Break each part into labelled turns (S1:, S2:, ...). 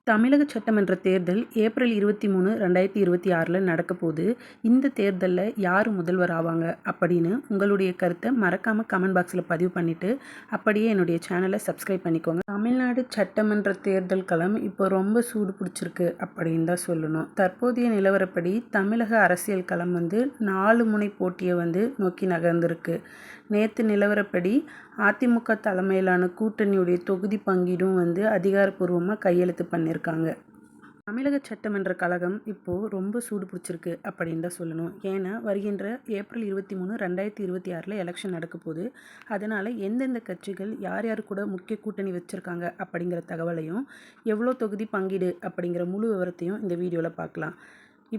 S1: தமிழக சட்டமன்ற தேர்தல் ஏப்ரல் 23, 2026 நடக்க போகுது. இந்த தேர்தலில் யார் முதல்வர் ஆவாங்க அப்படின்னு உங்களுடைய கருத்தை மறக்காமல் கமெண்ட் பாக்ஸில் பதிவு பண்ணிவிட்டு அப்படியே என்னுடைய சேனலை சப்ஸ்கிரைப் பண்ணிக்கோங்க. தமிழ்நாடு சட்டமன்ற தேர்தல் களம் இப்போ ரொம்ப சூடு பிடிச்சிருக்கு அப்படின்னு தான் சொல்லணும். தற்போதைய நிலவரப்படி தமிழக அரசியல் களம் 4 முனை போட்டியை நோக்கி நகர்ந்திருக்கு. நேற்று நிலவரப்படி அதிமுக தலைமையிலான கூட்டணியுடைய தொகுதி பங்கீடும் அதிகாரப்பூர்வமாக கையெழுத்து பண்ணியிருக்காங்க. தமிழக சட்டமன்ற கழகம் இப்போது ரொம்ப சூடு பிடிச்சிருக்கு அப்படின்னு தான் சொல்லணும். ஏன்னா வருகின்ற ஏப்ரல் 23, 2026 எலெக்ஷன் நடக்க போகுது. அதனால் எந்தெந்த கட்சிகள் யார் யார் கூட முக்கிய கூட்டணி வச்சுருக்காங்க அப்படிங்கிற தகவலையும் எவ்வளோ தொகுதி பங்கீடு அப்படிங்கிற முழு விவரத்தையும் இந்த வீடியோவில் பார்க்கலாம்.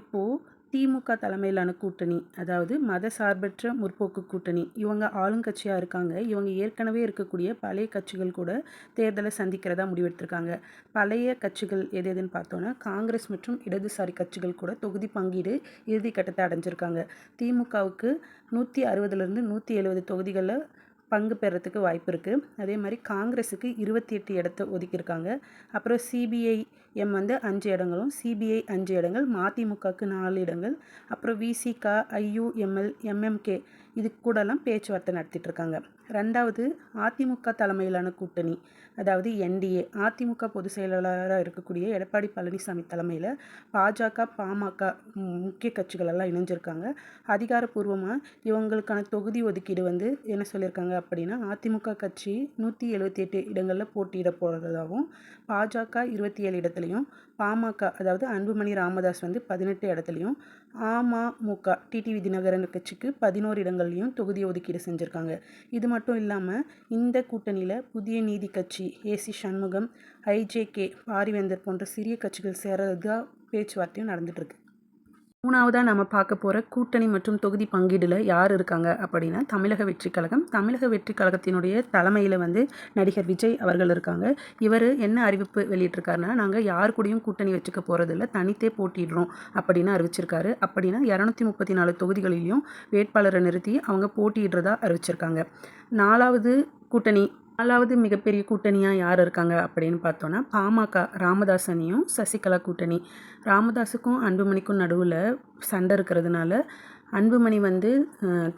S1: இப்போது திமுக தலைமையிலான கூட்டணி, அதாவது மத சார்பற்ற முற்போக்கு கூட்டணி, இவங்க ஆளுங்கட்சியாக இருக்காங்க. இவங்க ஏற்கனவே இருக்கக்கூடிய பழைய கட்சிகள் கூட தேர்தலை சந்திக்கிறதா முடிவெடுத்திருக்காங்க. பழைய கட்சிகள் எதுன்னு பார்த்தோன்னா காங்கிரஸ் மற்றும் இடதுசாரி கட்சிகள் கூட தொகுதி பங்கீடு இறுதிக்கட்டத்தை அடைஞ்சிருக்காங்க. திமுகவுக்கு 160லேருந்து 170 தொகுதிகளில் பங்கு பெறத்துக்கு வாய்ப்பு இருக்குது. அதே மாதிரி காங்கிரஸுக்கு 28 இடத்தை ஒதுக்கியிருக்காங்க. அப்புறம் சிபிஐஎம் 5 இடங்களும், சிபிஐ 5 இடங்கள், மதிமுகவுக்கு 4 இடங்கள், அப்புறம் விசிக, ஐயுஎம்எல், எம்எம்கே இது கூடலாம் பேச்சுவார்த்தை நடத்திட்டு இருக்காங்க. ரெண்டாவது அதிமுக தலைமையிலான கூட்டணி, அதாவது என்டிஏ. அதிமுக பொதுச் செயலாளராக இருக்கக்கூடிய எடப்பாடி பழனிசாமி தலைமையில் பாஜக, பாமக முக்கிய கட்சிகள் எல்லாம் இணைஞ்சிருக்காங்க. அதிகாரப்பூர்வமாக இவங்களுக்கான தொகுதி ஒதுக்கீடு என்ன சொல்லியிருக்காங்க அப்படின்னா, அதிமுக கட்சி 178 இடங்களில் போட்டியிட போகிறதாகவும், பாஜக 27 இடத்துலையும், பாமக அதாவது அன்புமணி ராமதாஸ் 18 இடத்துலையும், அமமுக டிடிவி தினகரன் கட்சிக்கு 11 இடங்கள்லையும் தொகுதி ஒதுக்கீடு செஞ்சுருக்காங்க. இது மட்டும் இல்லாமல் இந்த கூட்டணியில் புதிய நீதி கட்சி, ஏசி சண்முகம், ஐஜேகே, பாரிவேந்தர் போன்ற சிறிய கட்சிகள் சேர்றதா பேச்சுவார்த்தையும் நடந்துகிட்ருக்கு. மூணாவதாக நம்ம பார்க்க போகிற கூட்டணி மற்றும் தொகுதி பங்கீடில் யார் இருக்காங்க அப்படின்னா தமிழக வெற்றி கழகம். தமிழக வெற்றி கழகத்தினுடைய தலைமையில் நடிகர் விஜய் அவர்கள் இருக்காங்க. இவர் என்ன அறிவிப்பு வெளியிட்டிருக்காருன்னா, நாங்கள் யார் கூடயும் கூட்டணி வச்சுக்க போகிறதில்ல, தனித்தே போட்டிடுறோம் அப்படின்னு அறிவிச்சிருக்காரு. அப்படின்னா 234 தொகுதிகளிலையும் வேட்பாளரை நிறுத்தி அவங்க போட்டியிடுறதா அறிவிச்சிருக்காங்க. நாலாவது மிகப்பெரிய கூட்டணியாக யார் இருக்காங்க அப்படின்னு பார்த்தோன்னா பாமக, ராமதாஸ் அணியும் சசிகலா கூட்டணி. ராமதாஸுக்கும் அன்புமணிக்கும் நடுவில் சண்டை இருக்கிறதுனால அன்புமணி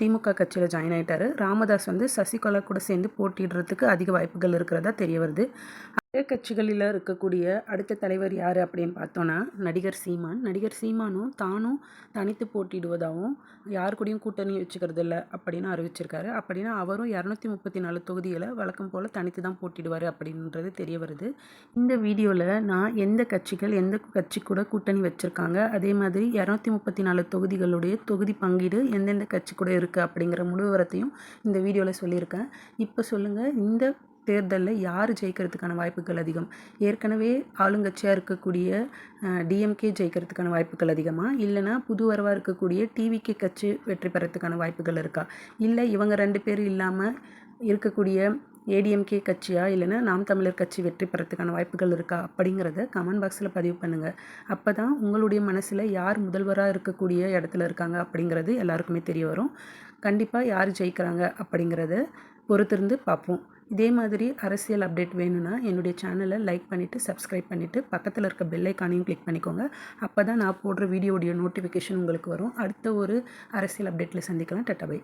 S1: திமுக கட்சியில் ஜாயின் ஆகிட்டார். ராமதாஸ் சசிகலா கூட சேர்ந்து போட்டிடுறதுக்கு அதிக வாய்ப்புகள் இருக்கிறதா தெரிய வருது. கட்சிகளில் இருக்கக்கூடிய அடுத்த தலைவர் யார் அப்படின்னு பார்த்தோன்னா நடிகர் சீமான். நடிகர் சீமானும் தானும் தனித்து போட்டியிடுவதாகவும் யார் கூடயும் கூட்டணி வச்சுக்கிறது இல்லை அப்படின்னு அறிவிச்சிருக்காரு. அப்படின்னா அவரும் 234 தொகுதிகளை வழக்கம் போல் தனித்து தான் போட்டிடுவார் அப்படின்றது தெரிய வருது. இந்த வீடியோவில் நான் எந்த கட்சி கூட கூட்டணி வச்சுருக்காங்க, அதே மாதிரி 234 தொகுதிகளுடைய தொகுதி பங்கீடு எந்தெந்த கட்சி கூட இருக்குது அப்படிங்கிற முழு விவரத்தையும் இந்த வீடியோவில் சொல்லியிருக்கேன். இப்போ சொல்லுங்கள், இந்த தேர்தலில் யார் ஜெயிக்கிறதுக்கான வாய்ப்புகள் அதிகம்? ஏற்கனவே ஆளுங்கட்சியாக இருக்கக்கூடிய டிஎம்கே ஜெயிக்கிறதுக்கான வாய்ப்புகள் அதிகமாக, இல்லைனா புது வரவாக இருக்கக்கூடிய டிவிகே கட்சி வெற்றி பெறத்துக்கான வாய்ப்புகள் இருக்கா? இல்லை இவங்க 2 பேர் இல்லாமல் இருக்கக்கூடிய ஏடிஎம்கே கட்சியா, இல்லைனா நாம் தமிழர் கட்சி வெற்றி பெறத்துக்கான வாய்ப்புகள் இருக்கா அப்படிங்கிறத கமெண்ட் பாக்ஸில் பதிவு பண்ணுங்கள். அப்போ தான் உங்களுடைய மனசில் யார் முதல்வராக இருக்கக்கூடிய இடத்துல இருக்காங்க அப்படிங்கிறது எல்லாருக்குமே தெரிய வரும். கண்டிப்பாக யார் ஜெயிக்கிறாங்க அப்படிங்கிறத பொறுத்திருந்து பார்ப்போம். இதே மாதிரி அரசியல் அப்டேட் வேணும்னா என்னுடைய சேனலை லைக் பண்ணிவிட்டு சப்ஸ்கிரைப் பண்ணிவிட்டு பக்கத்தில் இருக்க பெல் ஐக்கானையும் கிளிக் பண்ணிக்கோங்க. அப்போ தான் நான் போடுற வீடியோடைய நோட்டிஃபிகேஷன் உங்களுக்கு வரும். அடுத்த ஒரு அரசியல் அப்டேட்டில் சந்திக்கலாம். Tata bye.